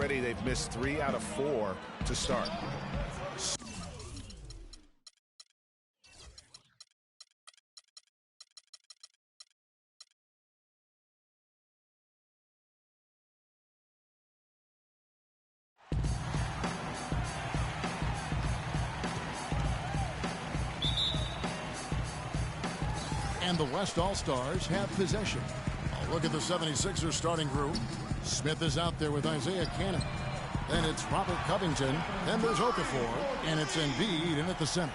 already they've missed 3 out of 4 to start. And the West All-Stars have possession. Look at the 76ers starting group. Smith is out there with Isaiah Cannon. Then it's Robert Covington. Then there's Okafor. And it's Embiid in at the center.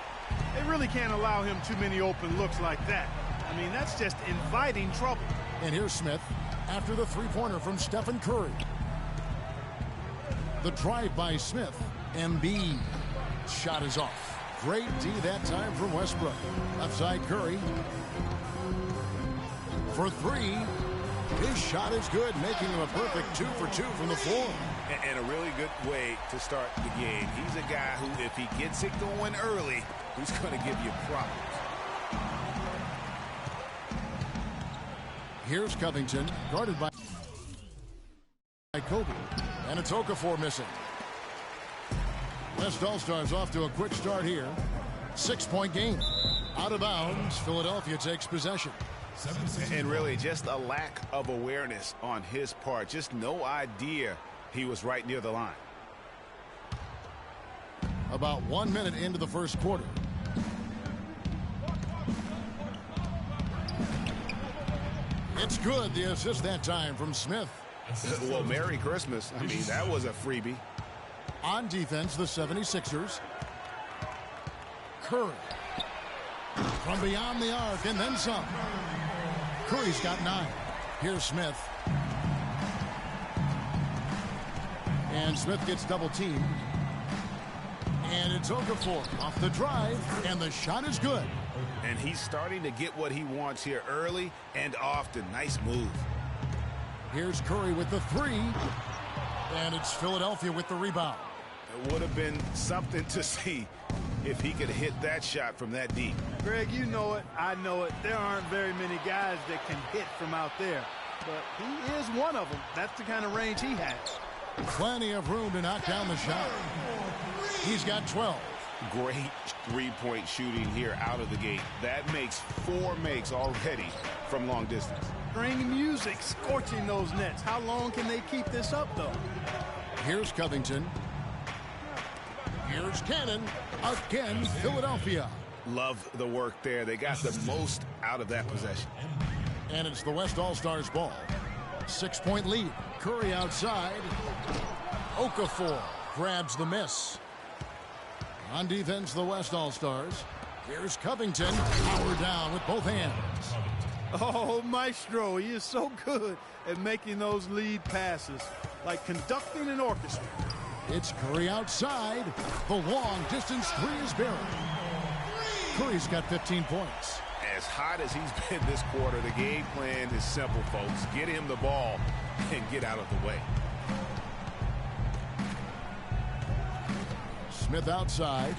They really can't allow him too many open looks like that. I mean, that's just inviting trouble. And here's Smith after the three-pointer from Stephen Curry. The drive by Smith. Embiid. Shot is off. Great D that time from Westbrook. Left side Curry. For 3. His shot is good, making him a perfect 2 for 2 from the floor. And a really good way to start the game. He's a guy who, if he gets it going early, he's going to give you problems. Here's Covington, guarded by Kobe. And it's Okafor missing. West All-Stars off to a quick start here. 6-point game. Out of bounds, Philadelphia takes possession. And really just a lack of awareness on his part. Just no idea he was right near the line. About 1 minute into the first quarter. It's good. The assist that time from Smith. Well, Merry Christmas. I mean, that was a freebie. On defense, the 76ers. Curry. From beyond the arc and then some. Curry's got 9. Here's Smith. And Smith gets double teamed. And it's Okafor off the drive. And the shot is good. And he's starting to get what he wants here early and often. Nice move. Here's Curry with the 3. And it's Philadelphia with the rebound. It would have been something to see if he could hit that shot from that deep. Greg, you know it. I know it. There aren't very many guys that can hit from out there. But he is one of them. That's the kind of range he has. Plenty of room to knock down the shot. He's got 12. Great three-point shooting here out of the gate. That makes 4 makes already from long distance. String music scorching those nets. How long can they keep this up, though? Here's Covington. Here's Cannon. Again, Philadelphia. Love the work there. They got the most out of that possession. And it's the West All-Stars ball. 6-point lead. Curry outside. Okafor grabs the miss. On defense, the West All-Stars. Here's Covington. Power down with both hands. Oh, Maestro, he is so good at making those lead passes. Like conducting an orchestra. It's Curry outside. The long distance 3 is buried. Curry's got 15 points. As hot as he's been this quarter, the game plan is simple, folks. Get him the ball and get out of the way. Smith outside.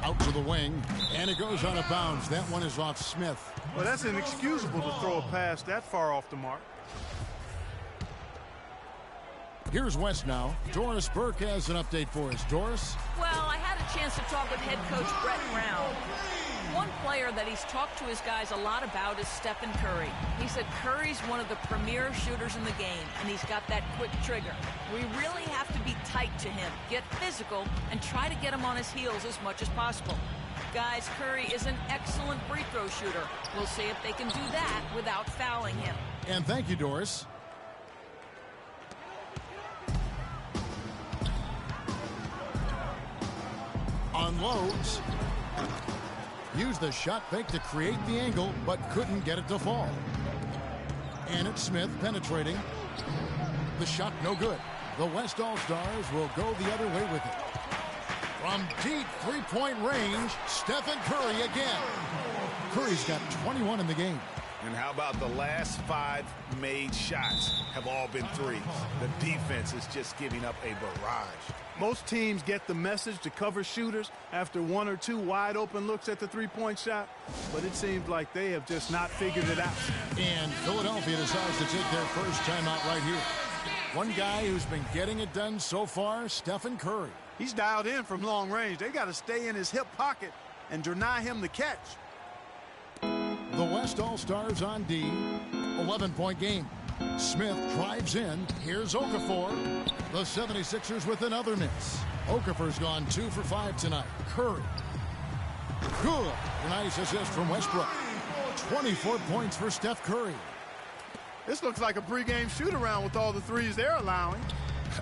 Out to the wing, and it goes out of bounds. That one is off Smith. Well, that's inexcusable to throw a pass that far off the mark. Here's West now. Doris Burke has an update for us. Doris? Well, I had a chance to talk with head coach Brett Brown. One player that he's talked to his guys a lot about is Stephen Curry. He said Curry's one of the premier shooters in the game, and he's got that quick trigger. We really have to be tight to him, get physical, and try to get him on his heels as much as possible. Guys, Curry is an excellent free throw shooter. We'll see if they can do that without fouling him. And thank you, Doris. Unloads. Used the shot fake to create the angle, but couldn't get it to fall. And it's Smith penetrating. The shot no good. The West All-Stars will go the other way with it. From deep three-point range, Stephen Curry again. Curry's got 21 in the game. And how about the last 5 made shots have all been threes? The defense is just giving up a barrage. Most teams get the message to cover shooters after one or two wide open looks at the three-point shot, but it seems like they have just not figured it out. And Philadelphia decides to take their first timeout right here. One guy who's been getting it done so far, Stephen Curry. He's dialed in from long range. They got to stay in his hip pocket and deny him the catch. The West All-Stars on D. 11-point game. Smith drives in. Here's Okafor. The 76ers with another miss. Okafor's gone 2 for 5 tonight. Curry. Good. Nice assist from Westbrook. 24 points for Steph Curry. This looks like a pregame shoot-around with all the threes they're allowing.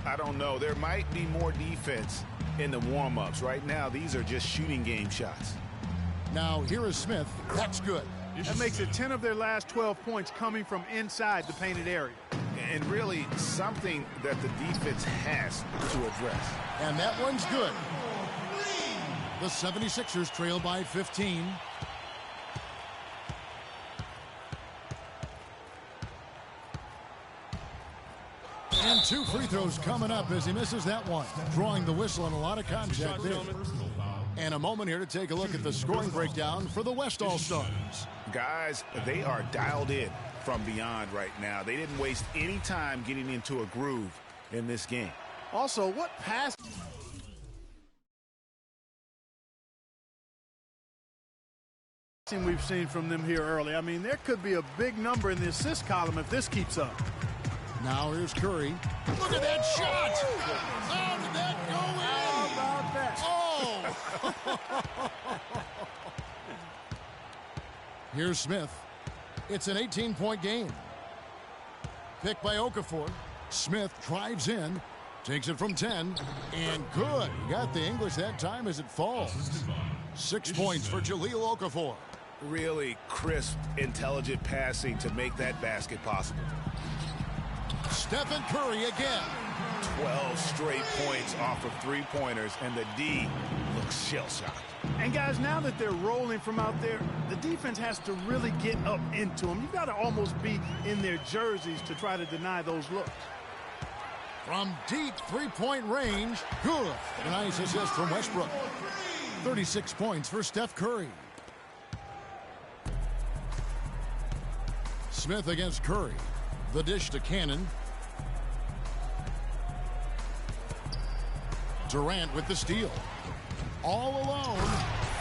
I don't know. There might be more defense in the warm-ups. Right now, these are just shooting game shots. Now, here is Smith. That's good. That makes it 10 of their last 12 points coming from inside the painted area. And really something that the defense has to address. And that one's good. The 76ers trail by 15. And 2 free throws coming up as he misses that one. Drawing the whistle and a lot of contact there. And a moment here to take a look at the scoring breakdown for the West All-Stars. Guys, they are dialed in from beyond right now. They didn't waste any time getting into a groove in this game. Also, what pass we've seen from them here early. I mean, there could be a big number in the assist column if this keeps up. Now here's Curry. Look at that shot! How did that go in? How about that? Oh! Here's Smith. It's an 18-point game. Picked by Okafor. Smith drives in. Takes it from 10. And good. He got the English that time as it falls. 6 points for Jahlil Okafor. Really crisp, intelligent passing to make that basket possible. Stephen Curry again. 12 straight points off of three-pointers, and the D looks shell-shocked. And guys, now that they're rolling from out there, the defense has to really get up into them. You've got to almost be in their jerseys to try to deny those looks. From deep three-point range, good. A nice assist from Westbrook. 36 points for Steph Curry. Smith against Curry. The dish to Cannon. Durant with the steal. All alone.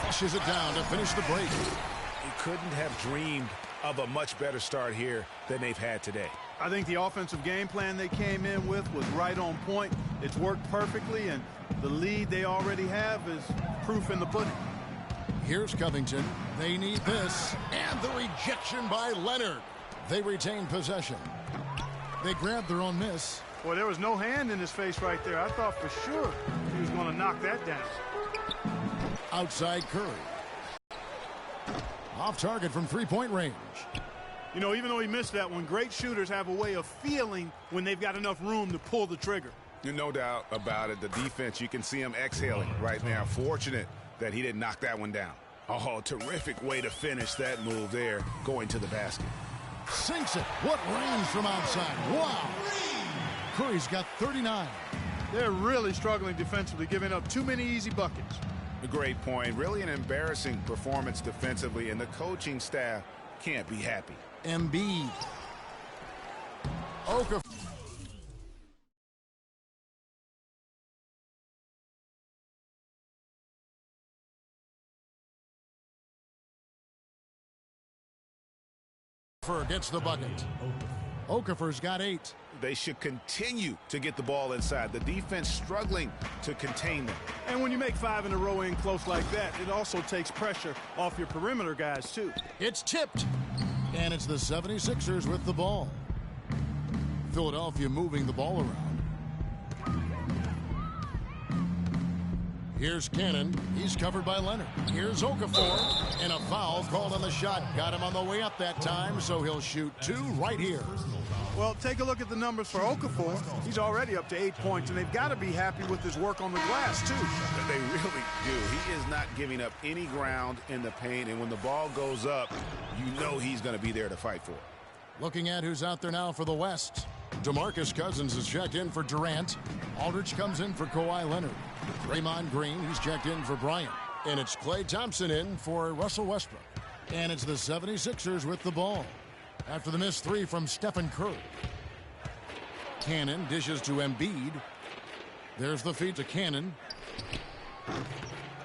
Flushes it down to finish the break. He couldn't have dreamed of a much better start here than they've had today. I think the offensive game plan they came in with was right on point. It's worked perfectly, and the lead they already have is proof in the pudding. Here's Covington. They need this. And the rejection by Leonard. They retain possession. They grab their own miss. Boy, there was no hand in his face right there. I thought for sure he was going to knock that down. Outside Curry. Off target from three-point range. You know, even though he missed that one, great shooters have a way of feeling when they've got enough room to pull the trigger. No doubt about it. The defense, you can see him exhaling right now. Fortunate that he didn't knock that one down. Oh, terrific way to finish that move there, going to the basket. Sinks it. What range from outside. Wow. Curry's got 39. They're really struggling defensively, giving up too many easy buckets. A great point. Really an embarrassing performance defensively, and the coaching staff can't be happy. Embiid. Okafor. Gets the bucket. Okafor's got 8. They should continue to get the ball inside. The defense struggling to contain them. And when you make 5 in a row in close like that, it also takes pressure off your perimeter guys, too. It's tipped. And it's the 76ers with the ball. Philadelphia moving the ball around. Here's Cannon. He's covered by Leonard. Here's Okafor. And a foul called on the shot. Got him on the way up that time, so he'll shoot 2 right here. Well, take a look at the numbers for Okafor. He's already up to 8 points, and they've got to be happy with his work on the glass, too. They really do. He is not giving up any ground in the paint, and when the ball goes up, you know he's going to be there to fight for it. Looking at who's out there now for the West. DeMarcus Cousins is checked in for Durant. Aldridge comes in for Kawhi Leonard. Draymond Green, he's checked in for Bryant. And it's Klay Thompson in for Russell Westbrook. And it's the 76ers with the ball after the missed three from Stephen Curry. Cannon dishes to Embiid. There's the feed to Cannon.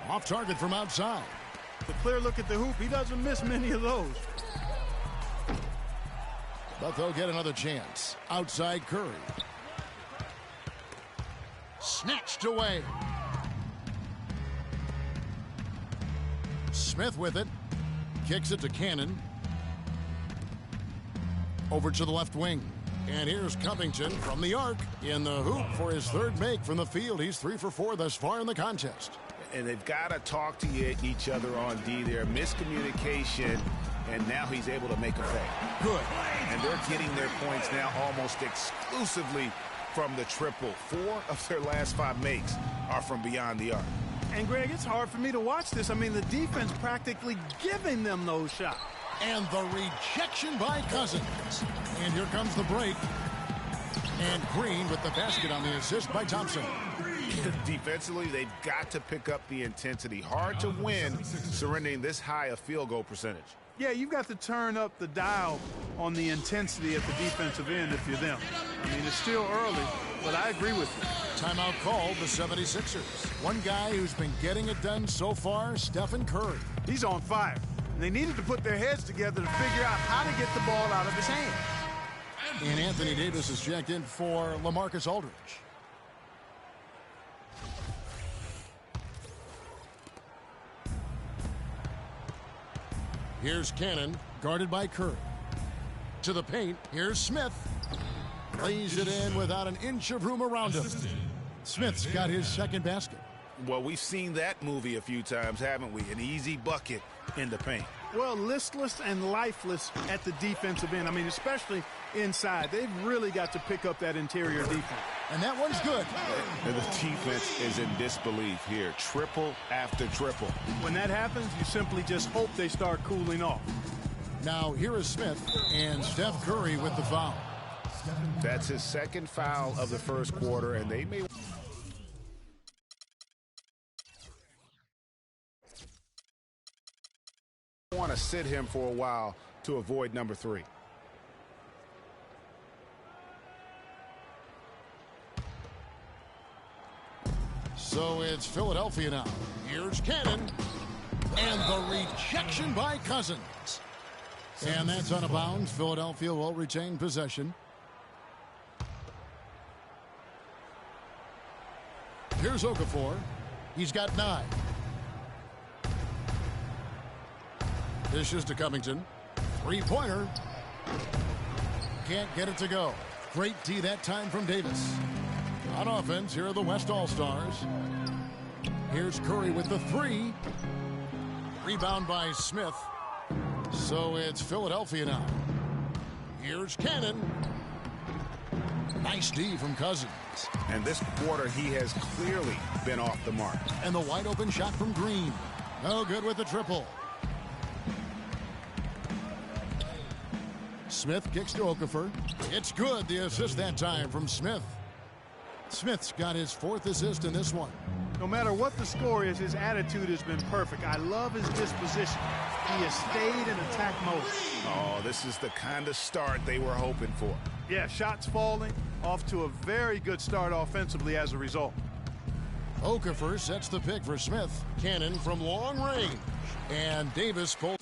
Off target from outside. The clear look at the hoop. He doesn't miss many of those. But they'll get another chance. Outside Curry. Snatched away. Smith with it. Kicks it to Cannon. Over to the left wing. And here's Covington from the arc in the hoop for his third make from the field. He's 3 for 4 thus far in the contest. And they've got to talk to each other on D there. Miscommunication, and now he's able to make a pay. Good. And they're getting their points now almost exclusively from the triple. 4 of their last 5 makes are from beyond the arc. And, Greg, it's hard for me to watch this. I mean, the defense practically giving them those shots. And the rejection by Cousins. And here comes the break. And Green with the basket on the assist by Thompson. Defensively, they've got to pick up the intensity. Hard to win surrendering this high a field goal percentage. Yeah, you've got to turn up the dial on the intensity at the defensive end if you're them. I mean, it's still early, but I agree with you. Timeout called the 76ers. One guy who's been getting it done so far, Stephen Curry. He's on fire. And they needed to put their heads together to figure out how to get the ball out of his hand. And Anthony Davis is checked in for LaMarcus Aldridge. Here's Cannon, guarded by Curry. To the paint, here's Smith. Lays it in without an inch of room around him. Smith's got his second basket. Well, we've seen that movie a few times, haven't we? An easy bucket in the paint. Well, listless and lifeless at the defensive end. I mean, especially inside. They've really got to pick up that interior defense. And that one's good. And the defense is in disbelief here. Triple after triple. When that happens, you simply just hope they start cooling off. Now, here is Smith and Steph Curry with the foul. That's his second foul of the first quarter, and they may want to sit him for a while to avoid number 3. So it's Philadelphia now. Here's Cannon. And the rejection by Cousins. And that's out of bounds. Philadelphia will retain possession. Here's Okafor. He's got 9. Dishes to Covington. Three-pointer. Can't get it to go. Great D that time from Davis. On offense, here are the West All-Stars. Here's Curry with the 3. Rebound by Smith. So it's Philadelphia now. Here's Cannon. Nice D from Cousins. And this quarter, he has clearly been off the mark. And the wide open shot from Green. No good with the triple. Smith kicks to Okafor. It's good. The assist that time from Smith. Smith's got his 4th assist in this one. No matter what the score is, his attitude has been perfect. I love his disposition. He has stayed in attack mode. Oh, this is the kind of start they were hoping for. Yeah, shots falling, off to a very good start offensively as a result. Okafor sets the pick for Smith. Cannon from long range. And Davis pulls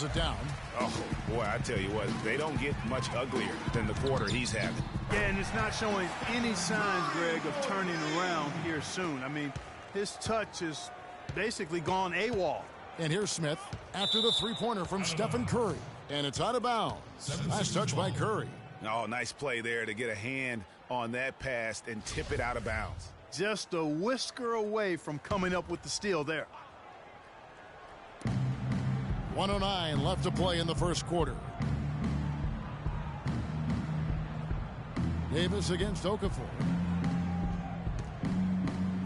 it down. Oh, boy, I tell you what, they don't get much uglier than the quarter he's having. Yeah, and it's not showing any signs, Greg, of turning around here soon. I mean, his touch is basically gone AWOL. And here's Smith after the three-pointer from Stephen Curry. And it's out of bounds. Nice touch by Curry. Oh, nice play there to get a hand on that pass and tip it out of bounds. Just a whisker away from coming up with the steal there. 1:09 left to play in the first quarter. Davis against Okafor.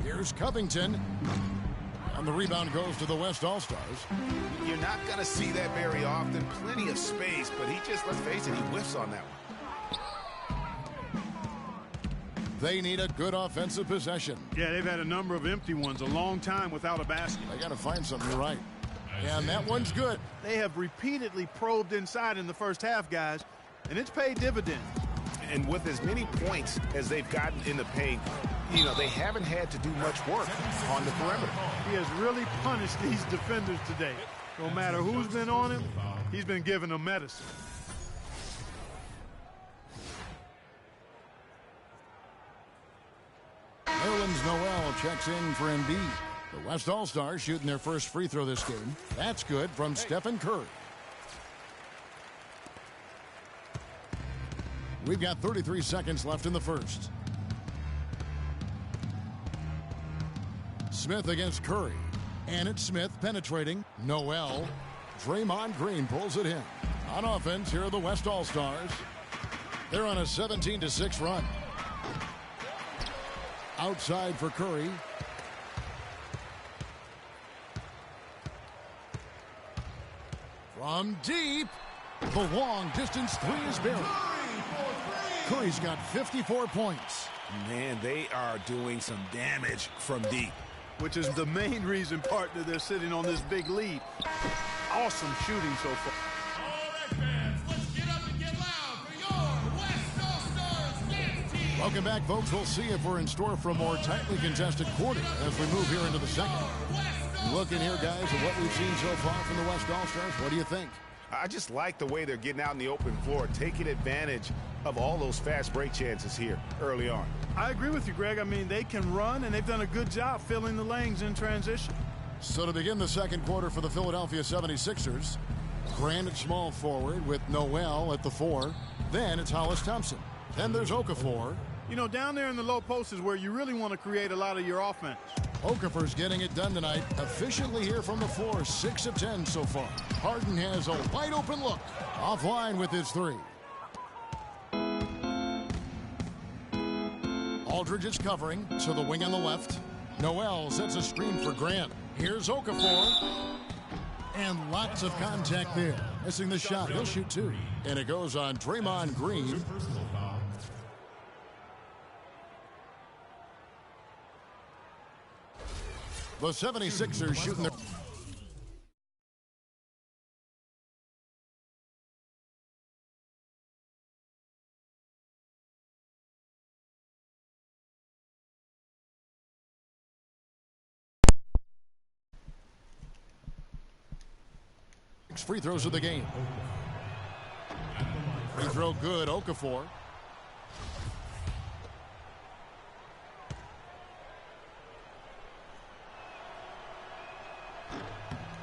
Here's Covington. And the rebound goes to the West All-Stars. You're not going to see that very often. Plenty of space, but he just, let's face it, he whiffs on that one. They need a good offensive possession. Yeah, they've had a number of empty ones, a long time without a basket. They got to find something. You're right. And that one's good. They have repeatedly probed inside in the first half, guys, and it's paid dividends. And with as many points as they've gotten in the paint, you know, they haven't had to do much work on the perimeter. He has really punished these defenders today. No matter who's been on him, he's been giving them medicine. Nerlens Noel checks in for Embiid. The West All-Stars shooting their first free throw this game. That's good from Stephen Curry. We've got 33 seconds left in the first. Smith against Curry. And it's Smith penetrating. Noel. Draymond Green pulls it in. On offense, here are the West All-Stars. They're on a 17-6 run. Outside for Curry. From deep. The long distance three is buried. Curry's got 54 points. Man, they are doing some damage from deep. Which is the main reason, partner, they're sitting on this big lead. Awesome shooting so far. All right, fans, let's get up and get loud for your West All-Stars dance team. Welcome back, folks. We'll see if we're in store for a more tightly contested quarter as we move here into the second. Looking here, guys, at what we've seen so far from the West All-Stars. What do you think? I just like the way they're getting out in the open floor, taking advantage of all those fast break chances here early on. I agree with you, Greg. I mean, they can run, and they've done a good job filling the lanes in transition. So to begin the second quarter for the Philadelphia 76ers, Grant at small forward with Noel at the 4. Then it's Hollis Thompson. Then there's Okafor. You know, down there in the low post is where you really want to create a lot of your offense. Okafor's getting it done tonight. Efficiently here from the floor, 6 of 10 so far. Harden has a wide open look. Offline with his 3. Aldridge is covering to the wing on the left. Noel sets a screen for Grant. Here's Okafor. And lots of contact there. Missing the shot. He'll shoot 2. And it goes on Draymond Green. The 76ers shooting their... Free throws of the game. Free throw good, Okafor.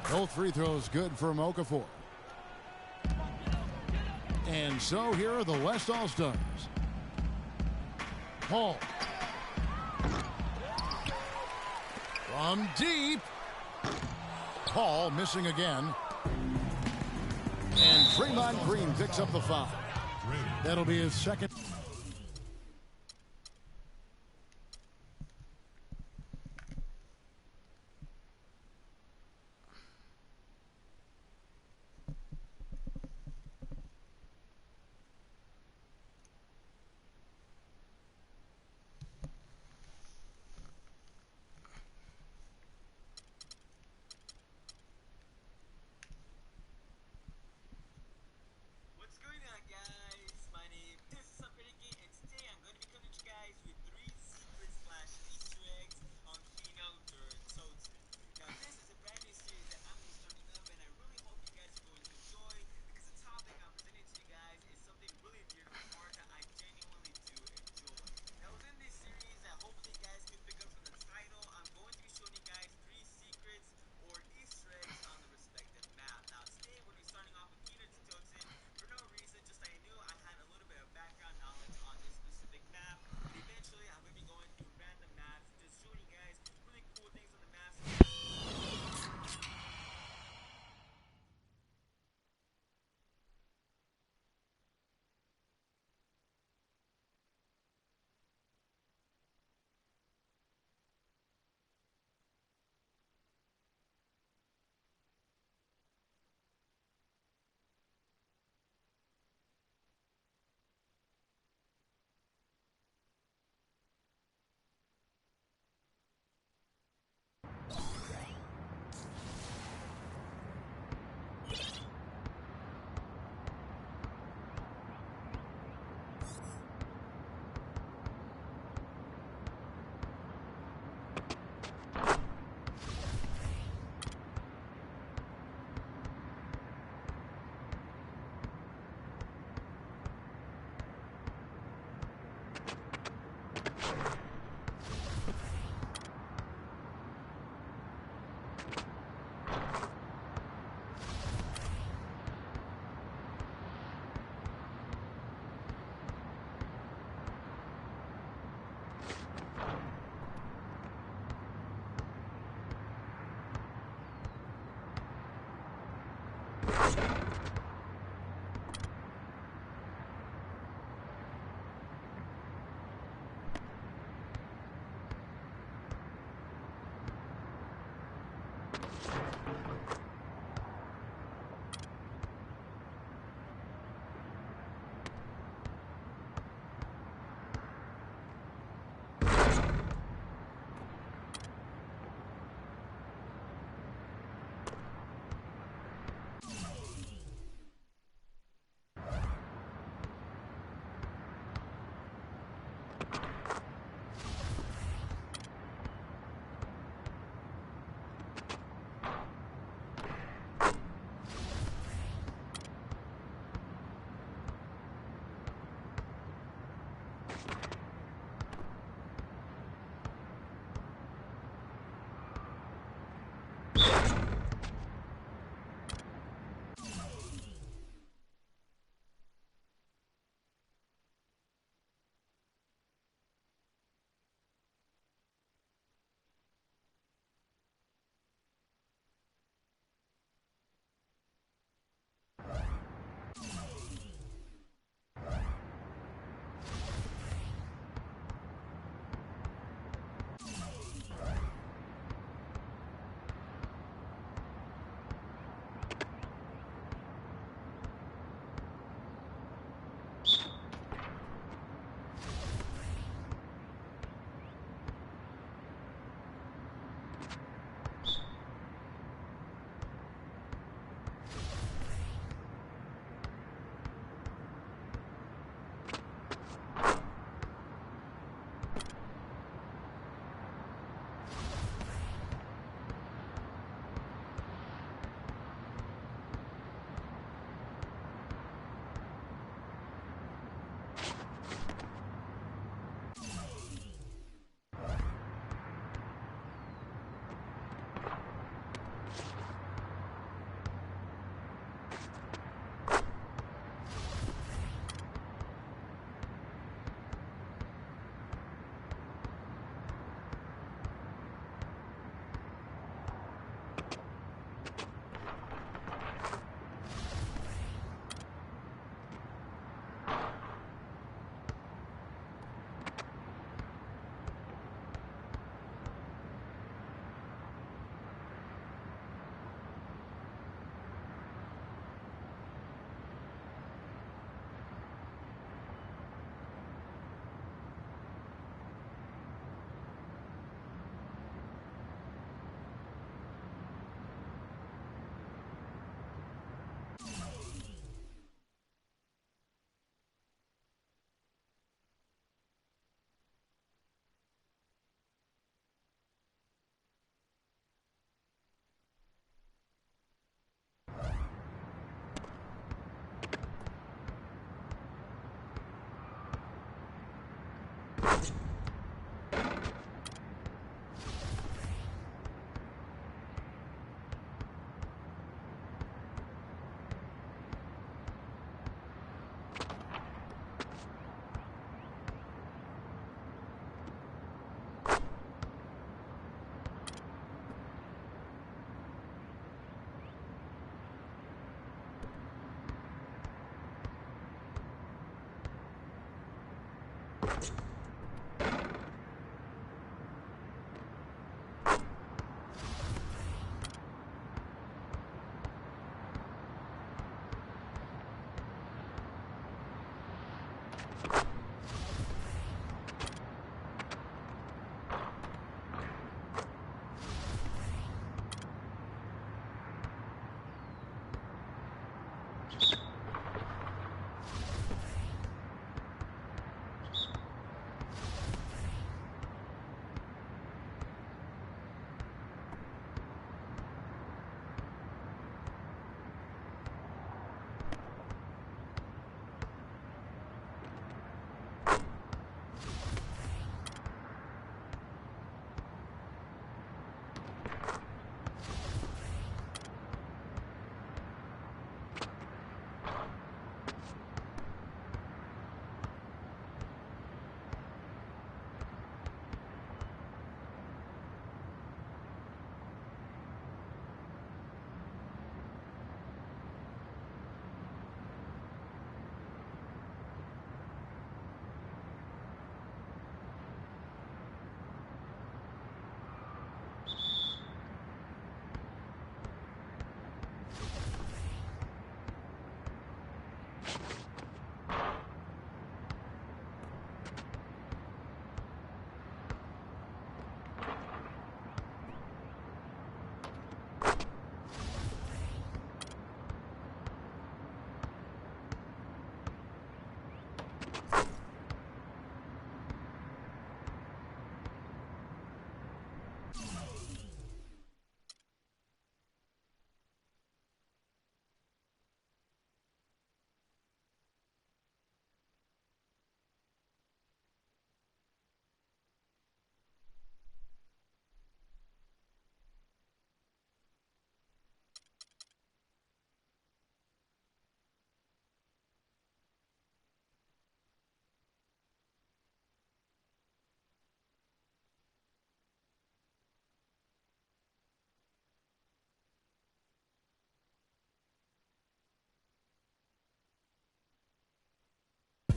Both free throws good from Okafor. And so here are the West All-Stars. Paul. From deep. Paul missing again. And Draymond Green picks up the foul. That'll be his second.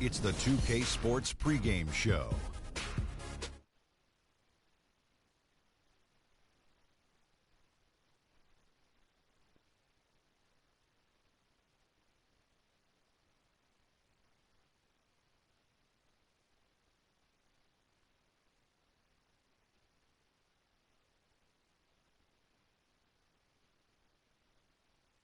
It's the 2K Sports pregame show.